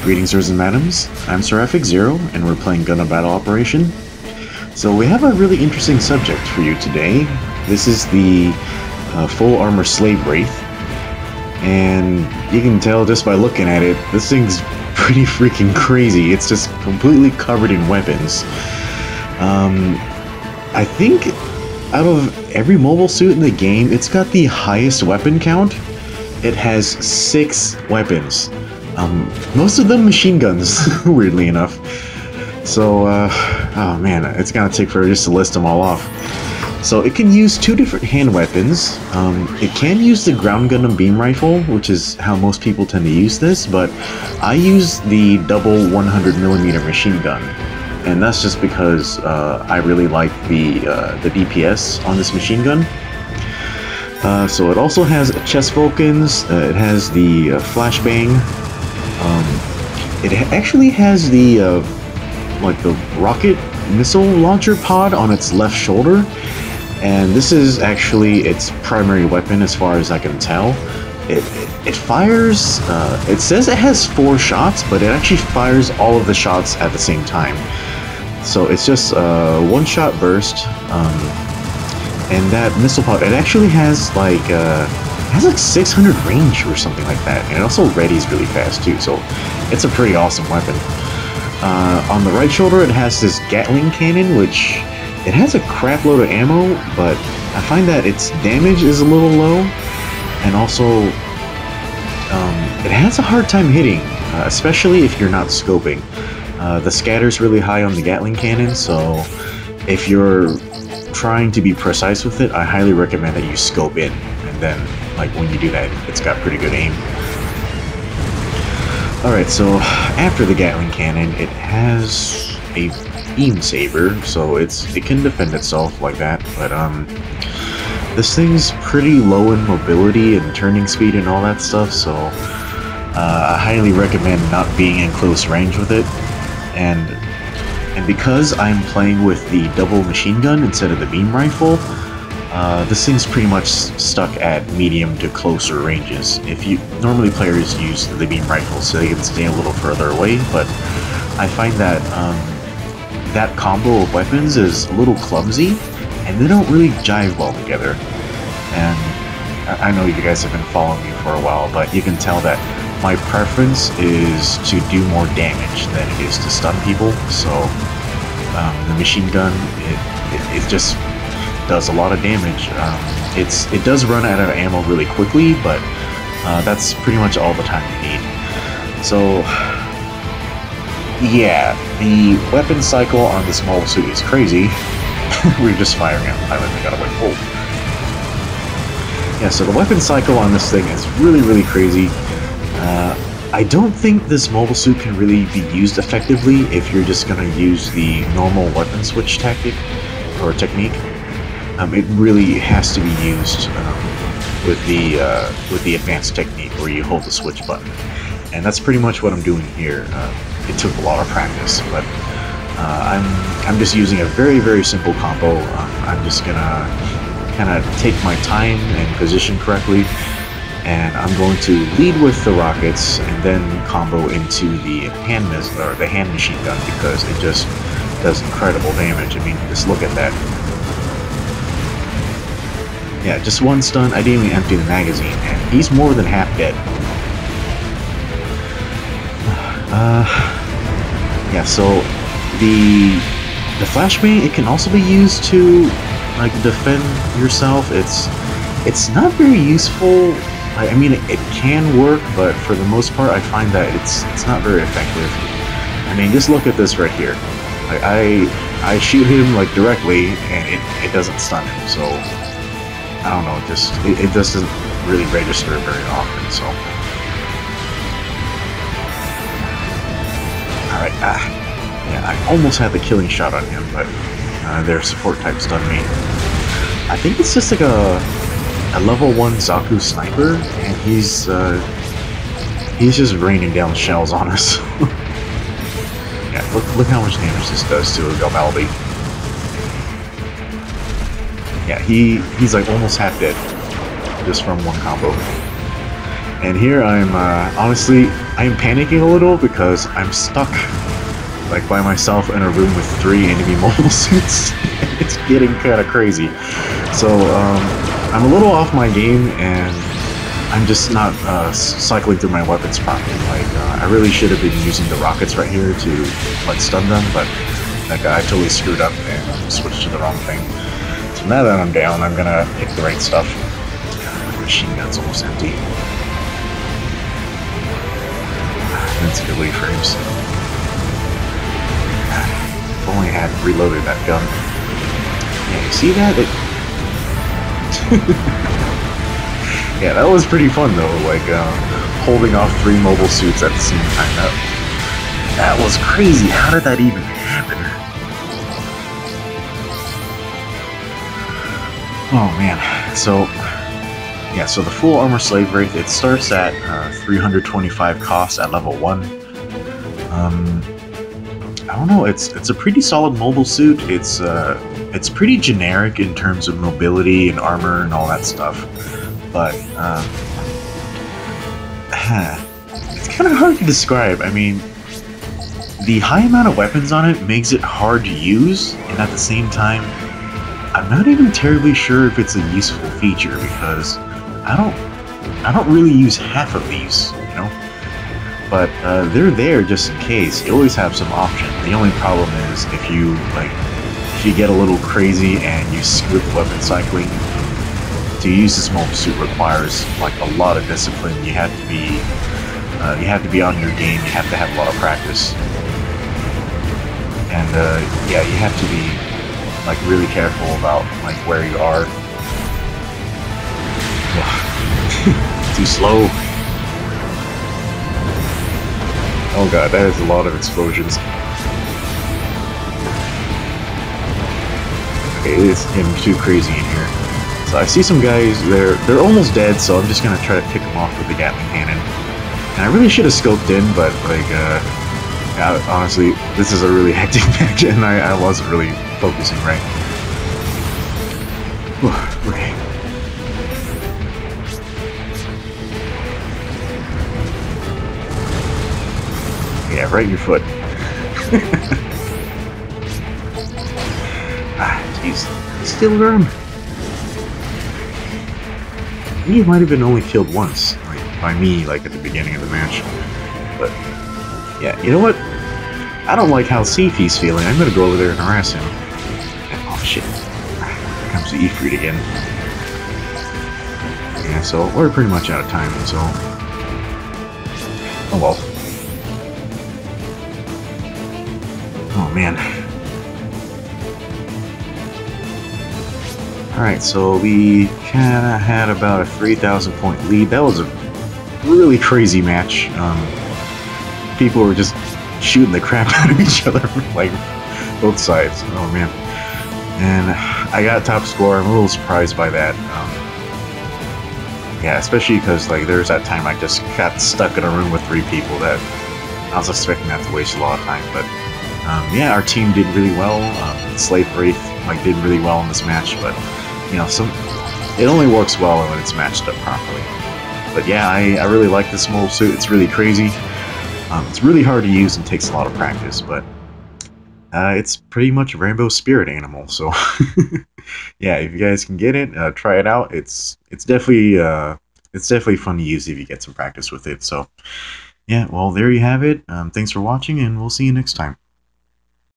Greetings, sirs and madams. I'm Seraphic Zero, and we're playing Gundam Battle Operation. So we have a really interesting subject for you today. This is the full armor slave Wraith, and you can tell just by looking at it, this thing's pretty freaking crazy. It's just completely covered in weapons. I think out of every mobile suit in the game, it's got the highest weapon count. It has 6 weapons. Most of them machine guns, weirdly enough. So, oh man, it's gonna take forever just to list them all off. So it can use 2 different hand weapons. It can use the ground Gundam beam rifle, which is how most people tend to use this, but I use the double 100mm machine gun. And that's just because I really like the DPS on this machine gun. So it also has chest Vulcans, it has the flashbang. It actually has the like the rocket missile launcher pod on its left shoulder, and this is actually its primary weapon as far as I can tell. It fires, it says it has 4 shots, but it actually fires all of the shots at the same time. So it's just a 1-shot burst, and that missile pod, it actually has like 600 range or something like that, and it also readies really fast too, so it's a pretty awesome weapon. On the right shoulder it has this Gatling cannon, which it has a crap load of ammo, but I find that its damage is a little low, and also it has a hard time hitting, especially if you're not scoping. The scatter's really high on the Gatling cannon, so if you're trying to be precise with it, I highly recommend that you scope in, and then like when you do that, it's got pretty good aim. Alright, so after the Gatling cannon, it has a beam saber, so it can defend itself like that, but this thing's pretty low in mobility and turning speed and all that stuff, so I highly recommend not being in close range with it. And because I'm playing with the double machine gun instead of the beam rifle, this thing's pretty much stuck at medium to closer ranges. Normally players use the beam rifle so they can stay a little further away, but I find that that combo of weapons is a little clumsy, and they don't really jive well together. And I know you guys have been following me for a while, but you can tell that my preference is to do more damage than it is to stun people, so the machine gun, it just does a lot of damage. It does run out of ammo really quickly, but that's pretty much all the time you need. So yeah, the weapon cycle on this mobile suit is crazy. We're just firing at the pilot, they got away. Oh. Yeah, so the weapon cycle on this thing is really, really crazy. I don't think this mobile suit can really be used effectively if you're just going to use the normal weapon switch tactic or technique. It really has to be used with the advanced technique where you hold the switch button, and that's pretty much what I'm doing here. It took a lot of practice, but I'm just using a very, very simple combo. I'm just gonna kind of take my time and position correctly, and I'm going to lead with the rockets and then combo into the hand machine gun, because it just does incredible damage. I mean, just look at that. Yeah, just one stun, I didn't even empty the magazine, and he's more than half dead. Yeah, so the flashbang, it can also be used to like defend yourself. It's not very useful. I mean, it can work, but for the most part, I find that it's not very effective. I mean, just look at this right here. Like, I shoot him like directly, and it doesn't stun him. So I don't know. It just doesn't really register very often. So all right. Yeah, I almost had the killing shot on him, but their support type stunned me. I think it's just like a level 1 Zaku sniper, and he's just raining down shells on us. Yeah, look how much damage this does to a Galbaldi. Yeah, he's like almost half dead just from one combo. And here I'm, honestly, I am panicking a little because I'm stuck, like, by myself in a room with 3 enemy mobile suits. It's getting kind of crazy. So, I'm a little off my game, and I'm just not cycling through my weapons properly. Like, I really should have been using the rockets right here to, like, stun them, but, like, I totally screwed up and switched to the wrong thing. So now that I'm down, I'm gonna pick the right stuff. My machine gun's almost empty. Invincibility frames. If only I had reloaded that gun. Yeah, you see that? Yeah, that was pretty fun though, like holding off 3 mobile suits at the same time. That was crazy. How did that even happen? Oh man. So yeah, so the full armor slave wraith, it starts at 325 cost at level 1. I don't know, it's a pretty solid mobile suit. It's pretty generic in terms of mobility and armor and all that stuff. But it's kind of hard to describe. I mean, the high amount of weapons on it makes it hard to use, and at the same time, I'm not even terribly sure if it's a useful feature because I don't really use half of these, you know. But they're there just in case. You always have some option. The only problem is if you get a little crazy and you skip weapon cycling. To use this mobile suit requires like a lot of discipline. You have to be on your game. You have to have a lot of practice, and yeah, you have to be like really careful about like where you are. Too slow. Oh god, that is a lot of explosions. Okay, it's getting too crazy in here. So I see some guys, they're almost dead, so I'm just gonna try to pick them off with the Gatling cannon. And I really should have scoped in, but like, yeah, honestly, this is a really hectic match, and I wasn't really focusing right. Whew, okay. Yeah, right in your foot. Ah, jeez. Still around. I think he might have been only killed once, like, by me, like, at the beginning of the match. But, yeah, you know what? I don't like how Sifi's feeling. I'm gonna go over there and harass him. Oh, shit. Here comes the Ifrit again. Yeah, so we're pretty much out of time, so... Oh, well. Oh, man. Alright, so we kinda had about a 3,000 point lead. That was a really crazy match. People were just shooting the crap out of each other, like, both sides. Oh man. And I got top score. I'm a little surprised by that. Yeah, especially because, like, there's that time I just got stuck in a room with 3 people that I was expecting that to waste a lot of time, but yeah, our team did really well. Slave Wraith, like, did really well in this match, but you know, it only works well when it's matched up properly. But yeah, I really like this mobile suit. It's really crazy. It's really hard to use and takes a lot of practice, but it's pretty much a rainbow spirit animal. So yeah, if you guys can get it, try it out. It's definitely fun to use if you get some practice with it. So yeah, well, there you have it. Thanks for watching, and we'll see you next time.